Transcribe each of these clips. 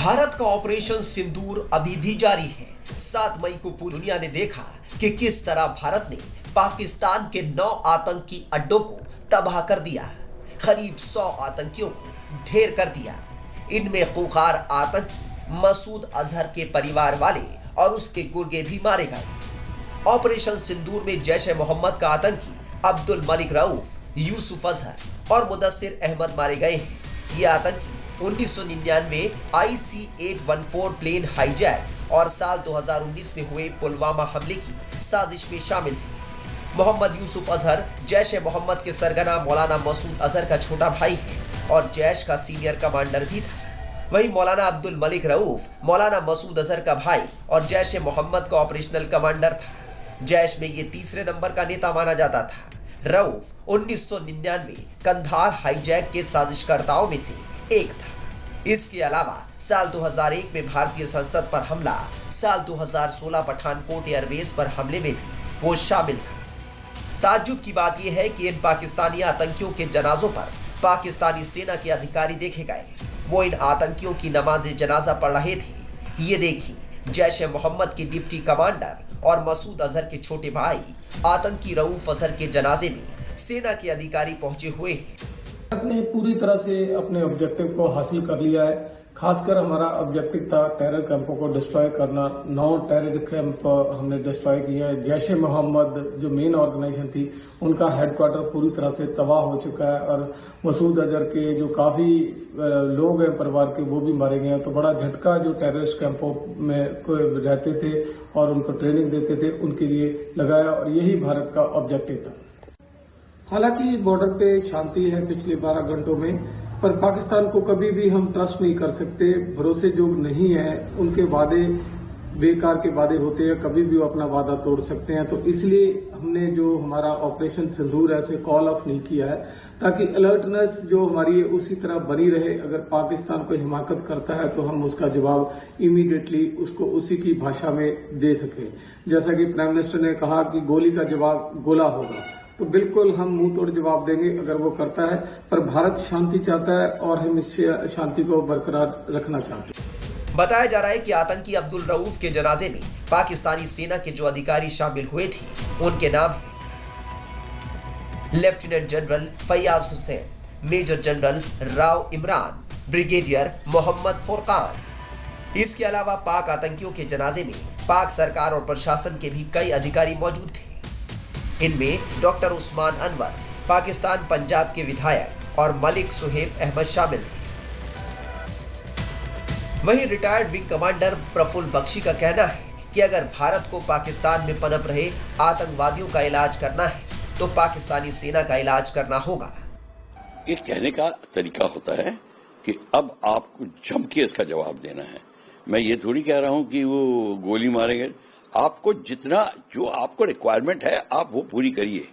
भारत का ऑपरेशन सिंदूर अभी भी जारी है। 7 मई को पूरी दुनिया ने देखा कि किस तरह भारत ने पाकिस्तान के 9 आतंकी अड्डों को तबाह कर दिया, करीब 100 आतंकियों को ढेर कर दिया। इनमें खूंखार आतंकी मसूद अजहर के परिवार वाले और उसके गुर्गे भी मारे गए। ऑपरेशन सिंदूर में जैश ए मोहम्मद का आतंकी अब्दुल मलिक रऊफ, यूसुफ अजहर और मुदस्सिर अहमद मारे गए हैं। ये आतंकी 1999 IC-814 प्लेन हाईजैक और साल 2019 में हुए पुलवामा हमले की साजिश में शामिल थे। मोहम्मद यूसुफ अजहर जैश ए मोहम्मद के सरगना मौलाना मसूद अजहर का छोटा भाई है और जैश का सीनियर कमांडर भी था। वहीं मौलाना अब्दुल मलिक रऊफ मौलाना मसूद अजहर का भाई और जैश ए मोहम्मद का ऑपरेशनल कमांडर था। जैश में ये तीसरे नंबर का नेता माना जाता था। रऊफ 1999 कंधार हाईजैक के साजिशकर्ताओं में से एक था। इसके अलावा साल 2001 में भारतीय संसद पर हमला, साल 2016 पठानकोट एयरबेस पर हमले में भी वो शामिल था। ताज्जुब की बात यह है कि इन पाकिस्तानी आतंकियों के जनाजों पर पाकिस्तानी सेना के अधिकारी देखे गए। वो इन आतंकियों की नमाज जनाजा पढ़ रहे थे। ये देखिए, जैश ए मोहम्मद के डिप्टी कमांडर और मसूद अजहर के छोटे भाई आतंकी रऊफ अजहर के जनाजे में सेना के अधिकारी पहुंचे हुए हैं। भारत ने पूरी तरह से अपने ऑब्जेक्टिव को हासिल कर लिया है। खासकर हमारा ऑब्जेक्टिव था टेरर कैंपों को डिस्ट्रॉय करना। 9 टेरर कैंप हमने डिस्ट्रॉय किया है। जैश ए मोहम्मद जो मेन ऑर्गेनाइजेशन थी, उनका हेडक्वार्टर पूरी तरह से तबाह हो चुका है और मसूद अजहर के जो काफी लोग हैं परिवार के, वो भी मारे गए हैं। तो बड़ा झटका जो टेररिस्ट कैंपों में रहते थे और उनको ट्रेनिंग देते थे, उनके लिए लगाया और यही भारत का ऑब्जेक्टिव था। हालांकि बॉर्डर पे शांति है पिछले 12 घंटों में, पर पाकिस्तान को कभी भी हम ट्रस्ट नहीं कर सकते। भरोसे जो नहीं है, उनके वादे बेकार के वादे होते हैं, कभी भी वो अपना वादा तोड़ सकते हैं। तो इसलिए हमने जो हमारा ऑपरेशन सिंदूर है उसे कॉल ऑफ नहीं किया है, ताकि अलर्टनेस जो हमारी है उसी तरह बनी रहे। अगर पाकिस्तान कोई हिमाकत करता है तो हम उसका जवाब इमीडिएटली उसको उसी की भाषा में दे सकें। जैसा कि प्राइम मिनिस्टर ने कहा कि गोली का जवाब गोला होगा, तो बिल्कुल हम मुंह तोड़ जवाब देंगे अगर वो करता है। पर भारत शांति चाहता है और हम इस शांति को बरकरार रखना चाहते हैं। बताया जा रहा है कि आतंकी अब्दुल रऊफ के जनाजे में पाकिस्तानी सेना के जो अधिकारी शामिल हुए थे, उनके नाम हैं lieutenant general Faiyaz Hussain, major general Rao Imran, brigadier Mohammad Furqan. इसके अलावा पाक आतंकियों के जनाजे में पाक सरकार और प्रशासन के भी कई अधिकारी मौजूद थे। इनमें डॉक्टर उस्मान अनवर, पाकिस्तान पंजाब के विधायक और मलिक सुहेब अहमद शामिल थे। वहीं retired wing commander Prafulla Bakshi का कहना है कि अगर भारत को पाकिस्तान में पनप रहे आतंकवादियों का इलाज करना है तो पाकिस्तानी सेना का इलाज करना होगा। ये कहने का तरीका होता है कि अब आपको जम के इसका जवाब देना है। मैं ये थोड़ी कह रहा हूं कि वो गोली मारेंगे। आपको जितना जो आपको रिक्वायरमेंट है आप वो पूरी करिए।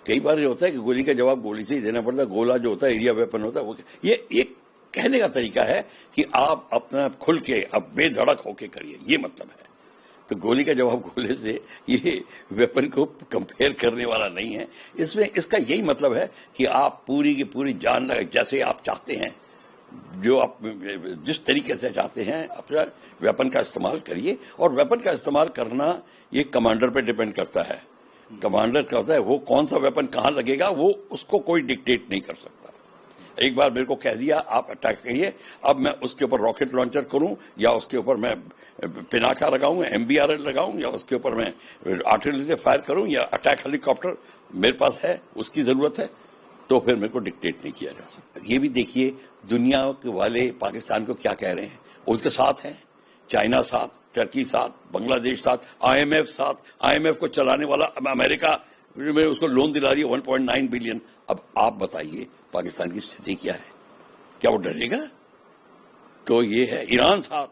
कई बार ये होता है कि गोली का जवाब गोली से ही देना पड़ता है। गोला जो होता है एरिया वेपन होता है, वो ये एक कहने का तरीका है कि आप अपना खुल के अब बेधड़क होके करिए, ये मतलब है। तो गोली का जवाब गोले से ये वेपन को कंपेयर करने वाला नहीं है। इसमें इसका यही मतलब है कि आप पूरी की पूरी जान लगा, जैसे आप चाहते हैं, जो आप जिस तरीके से चाहते हैं अपना वेपन का इस्तेमाल करिए। और वेपन का इस्तेमाल करना ये कमांडर पे डिपेंड करता है। कमांडर का होता है वो कौन सा वेपन कहां लगेगा, वो उसको कोई डिक्टेट नहीं कर सकता। एक बार मेरे को कह दिया आप अटैक करिए, अब मैं उसके ऊपर रॉकेट लॉन्चर करूं या उसके ऊपर मैं पिनाका लगाऊं, MBRL लगाऊं, या उसके ऊपर मैं आर्टिलरी से फायर करूं या अटैक हेलीकॉप्टर मेरे पास है, उसकी जरूरत है, तो फिर मेरे को डिक्टेट नहीं किया जा सकता। ये भी देखिए दुनिया के वाले पाकिस्तान को क्या कह रहे हैं। उनके साथ हैं, चाइना साथ, टर्की साथ, बांग्लादेश साथ, IMF साथ। IMF को चलाने वाला अमेरिका में उसको लोन दिला दिया 1.9 बिलियन। अब आप बताइए पाकिस्तान की स्थिति क्या है? क्या वो डरेगा? तो ये है ईरान साथ,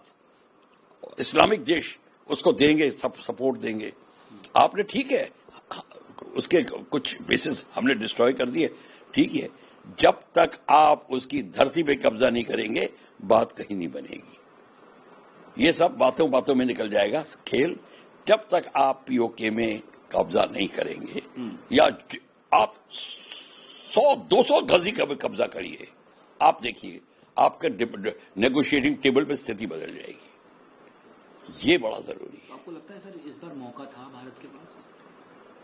इस्लामिक देश उसको देंगे, सब सपोर्ट देंगे। आपने ठीक है उसके कुछ बेसिस हमने डिस्ट्रॉय कर दिए, ठीक है। जब तक आप उसकी धरती पे कब्जा नहीं करेंगे बात कहीं नहीं बनेगी। ये सब बातों बातों में निकल जाएगा खेल। जब तक आप POK में कब्जा नहीं करेंगे या आप 100-200 गजी का भी कब्जा करिए, आप देखिए آپ کا نیگوشیٹنگ ٹیبل پہ استھتی بدل جائے گی. یہ بڑا ضروری ہے. آپ کو لگتا ہے سر اس بار موقع تھا بھارت کے پاس؟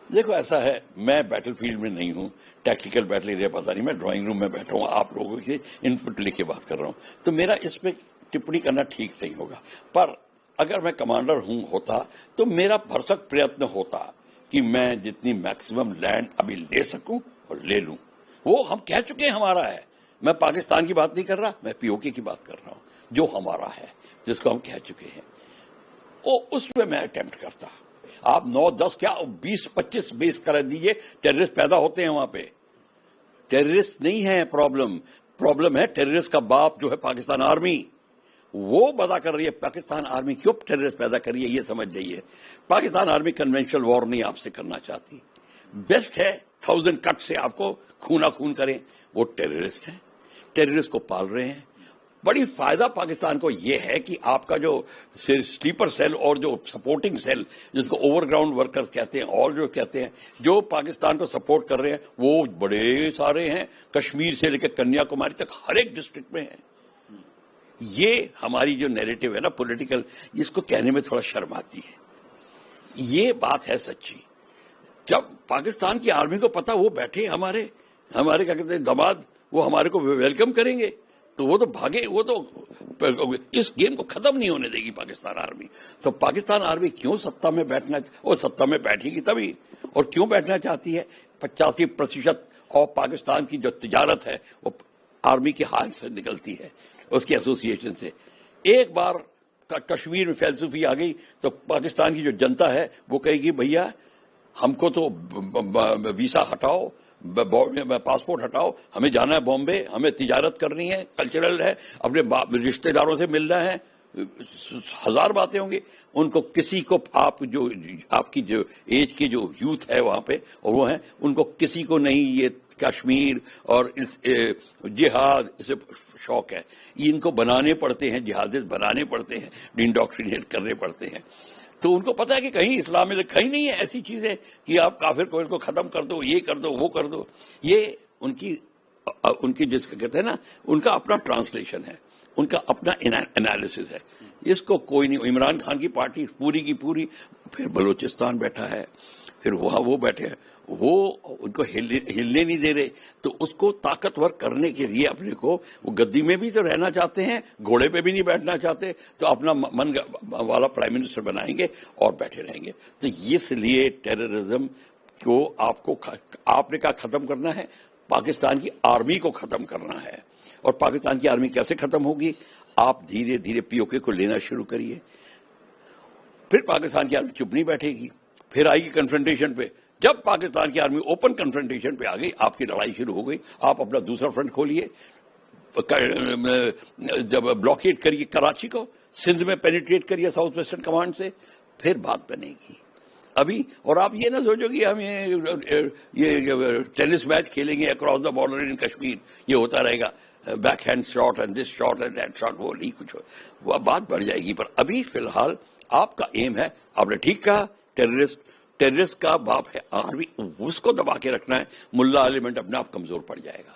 دیکھو ایسا ہے, میں بیٹل فیلڈ میں نہیں ہوں, ٹیکٹیکل بیٹل ایریا پتا نہیں, میں ڈرائنگ روم میں بیٹھا ہوں, آپ لوگوں سے ان پٹ لے کے بات کر رہا ہوں, تو میرا اس پہ ٹپڑی کرنا ٹھیک نہیں ہوگا. پر اگر میں کمانڈر ہوتا تو میرا بھرسک پریتن ہوتا کہ میں جتنی میکسیمم لینڈ ابھی لے سکوں اور لے لوں. وہ ہم کہہ چکے ہیں ہمارا ہے. میں پاکستان کی بات نہیں کر رہا, میں پی او کے کی بات کر رہا ہوں, جو ہمارا ہے, جس کو ہم کہہ چکے ہیں. اس میں اٹیمپٹ کرتا. آپ 9, 10 کیا 20, 25 بیس کر دیجئے, ٹیررسٹ پیدا ہوتے ہیں وہاں پہ. ٹیررسٹ نہیں ہے پرابلم ہے ٹیررسٹ کا باپ جو ہے پاکستان آرمی. وہ بدا کر رہی ہے. پاکستان آرمی کیوں ٹیررسٹ پیدا کر رہی ہے یہ سمجھ جائیے. پاکستان آرمی کنونشنل وار نہیں آپ سے کرنا چاہتی. بیسٹ ہے 1000 کٹ سے آپ کو خونا خون کریں. وہ ٹیررسٹ ہیں, ٹیررسٹ کو پال رہے ہیں. بڑی فائدہ پاکستان کو یہ ہے کہ آپ کا جو سلیپر سیل اور جو سپورٹنگ سیل جس کو اوور گراؤنڈ ورکرز کہتے ہیں اور جو کہتے ہیں جو پاکستان کو سپورٹ کر رہے ہیں وہ بڑے سارے ہیں, کشمیر سے لے کے کنیا کماری تک ہر ایک ڈسٹرکٹ میں ہیں. یہ ہماری جو نیریٹو ہے نا پولیٹیکل, اس کو کہنے میں تھوڑا شرم آتی ہے. یہ بات ہے سچی. جب پاکستان کی آرمی کو پتا وہ بیٹھے ہمارے کیا کہتے ہیں دماد, وہ ہمارے کو ویلکم کریں گے تو وہ تو بھاگے. وہ تو اس گیم کو ختم نہیں ہونے دے گی پاکستان آرمی. تو پاکستان آرمی کیوں سत्ता میں بیٹھنا, وہ سत्ता میں بیٹھے گی تبھی. اور کیوں بیٹھنا چاہتی ہے؟ 85% اور پاکستان کی جو تجارت ہے وہ آرمی کے ہاتھ سے نکلتی ہے, اس کی ایسوسیشن سے. ایک بار کشمیر میں فلسفی آ گئی تو پاکستان کی جو جنتا ہے وہ کہے گی بھیا ہم کو تو ویزا ہٹاؤ, پاسپورٹ ہٹاؤ, ہمیں جانا ہے بامبے, ہمیں تجارت کرنی ہے, کلچرل ہے, اپنے رشتہ داروں سے ملنا ہے, 1000 باتیں ہوں گی. ان کو کسی کو آپ کی جو ایج کی جو یوتھ ہے وہاں پہ اور وہ ہیں, ان کو کسی کو نہیں یہ کشمیر اور جہاد اسے شوق ہے. ان کو بنانے پڑتے ہیں, جہادیز بنانے پڑتے ہیں, انڈوکٹرینیٹ کرنے پڑتے ہیں. تو ان کو پتا ہے کہ کہیں اسلام میں کہیں نہیں ہے ایسی چیزیں کہ آپ کافر کو ان کو ختم کر دو, یہ کر دو, وہ کر دو. یہ ان کی جس کا کہتے ہیں نا ان کا اپنا ٹرانسلیشن ہے, ان کا اپنا انالیسس ہے. اس کو کوئی نہیں. عمران خان کی پارٹی پوری کی پوری, پھر بلوچستان بیٹھا ہے, پھر وہاں وہ بیٹھے ہیں, وہ ان کو ہلنے نہیں دے رہے. تو اس کو طاقتور کرنے کے لیے اپنے کو وہ گدی میں بھی تو رہنا چاہتے ہیں, گھوڑے پہ بھی نہیں بیٹھنا چاہتے, تو اپنا من والا پرائم منسٹر بنائیں گے اور بیٹھے رہیں گے. تو اس لیے ٹیررزم کو آپ نے کہا ختم کرنا ہے, پاکستان کی آرمی کو ختم کرنا ہے. اور پاکستان کی آرمی کیسے ختم ہوگی؟ آپ دھیرے دھیرے پی او کے کو لینا شروع کریے. پھر پاکستان کی آرمی چپ نہیں بیٹھے گی, پھر آئے گی کنفرنٹیشن پہ. جب پاکستان کی آرمی اوپن کنفرنٹیشن پہ آ گئی, آپ کی لڑائی شروع ہو گئی. آپ اپنا دوسرا فرنٹ کھولیے, جب بلاکیٹ کریے کراچی کو, سندھ میں پینیٹریٹ کریے ساؤتھ ویسٹرن کمانڈ سے, پھر بات بنے گی. ابھی اور آپ یہ نہ سوچو کہ ہم یہ ٹینس میچ کھیلیں گے across the border in Kashmir, یہ ہوتا رہے گا back hand shot and this shot and that shot, وہ نہیں کچھ وہ بات بڑھ جائے گی. پر ابھی فی الحال آپ کا ایم ہے, آپ نے ٹھیک کہا, ٹیررسٹ کا باپ ہے آرمی, اس کو دبا کے رکھنا ہے. ملا ایلیمنٹ اپنے آپ کمزور پڑ جائے گا.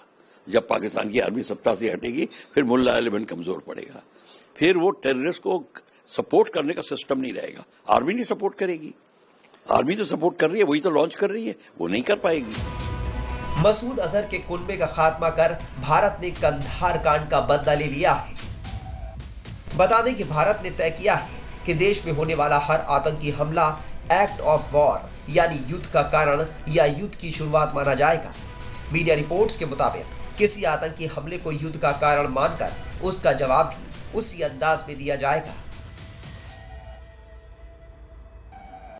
جب پاکستان کی آرمی سत्ता سے ہٹے گی پھر ملا ایلیمنٹ کمزور پڑے گا. پھر وہ ٹیررسٹ کو سپورٹ کرنے کا سسٹم نہیں رہے گا. آرمی نہیں سپورٹ کرے گی. آرمی تو سپورٹ کر رہی ہے, وہی تو لانچ کر رہی ہے, وہ نہیں کر پائے گی. مسعود اظہر کے کنبے کا خاتمہ کر بھارت نے کندھار کانڈ کا بدلہ لے لیا ہے. بتا دیں کہ بھارت نے طے کیا ہے کہ دیش میں ہونے والا ہر آتنکی حملہ ایکٹ آف وار یعنی یدھ کا کارن یا یدھ کی شروعات مانا جائے گا. میڈیا رپورٹس کے مطابق کسی آتنکی حملے کو یدھ کا کارن مان کر اس کا جواب بھی اسی انداز میں دیا جائے گا.